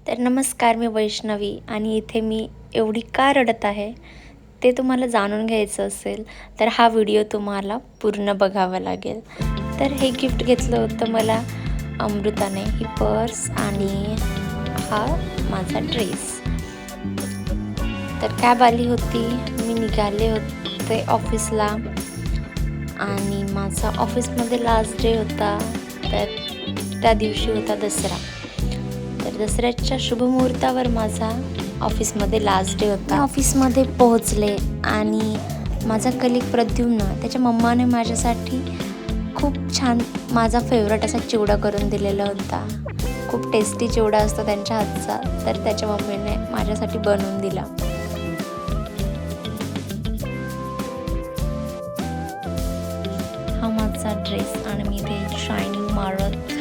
तर नमस्कार, मी वैष्णवी आणि इथे मी एवढी का रडत आहे ते तुम्हाला जाणून घ्यायचं असेल तर हा व्हिडिओ तुम्हाला पूर्ण बघावा लागेल. तर हे गिफ्ट घेतलं होतं मला अमृताने, ही पर्स आणि हा माझा ड्रेस. तर कॅब आली होती, मी निघाले होते ऑफिसला आणि माझा ऑफिसमध्ये लास्ट डे होता. तर त्या दिवशी होता दसरा. तर दसऱ्याच्या शुभमुहूर्तावर माझा ऑफिसमध्ये लास्ट डे होता. ऑफिसमध्ये पोहोचले आणि माझा कलिग प्रद्युम्न, त्याच्या मम्माने माझ्यासाठी खूप छान माझा फेवरेट असा चिवडा करून दिलेला होता. खूप टेस्टी चिवडा असतो त्यांच्या हातचा, तर त्याच्या मम्मीने माझ्यासाठी बनवून दिला. हा माझा ड्रेस आणि मी ते शायनिंग मारत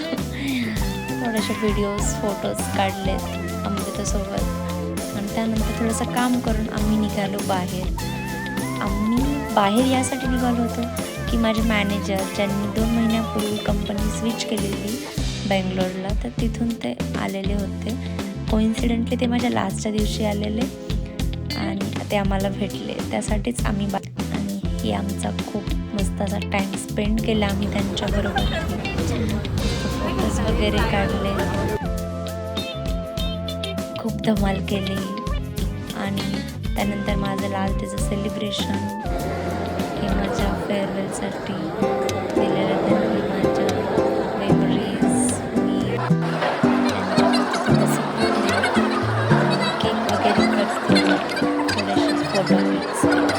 थोडेसे व्हिडिओज फोटोज काढलेत अमृतासोबत आणि त्यानंतर थोडंसं काम करून आम्ही निघालो बाहेर. आम्ही बाहेर यासाठी निघालो होतो की माझे मॅनेजर ज्यांनी 2 महिन्यापूर्वी कंपनी स्विच केलेली बेंगलोरला, तर तिथून ते आलेले होते. कोइन्सिडेंटली ते माझ्या लास्टच्या दिवशी आलेले आणि ते आम्हाला भेटले. त्यासाठीच आम्ही आणि ही आमचा खूप मस्त असा टाईम स्पेंड केला आम्ही त्यांच्याबरोबर. फोटोज वगैरे काढले, खूप धमाल केली आणि त्यानंतर माझं लास्ट डेचं सेलिब्रेशन हे माझ्या फेअरवेलसाठी दिलेलं त्यांनी माझ्या मेमरीज. मी त्यांच्यासोबत थोडंसं केक वगैरे कट केले, थोडेसे फोटो क्लिक्स केले.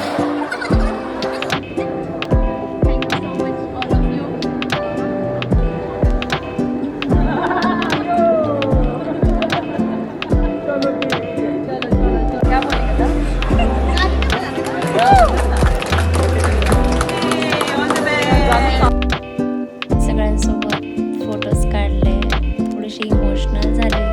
सगळ्यांसोबत फोटोज काढले, थोडेसे इमोशनल झाले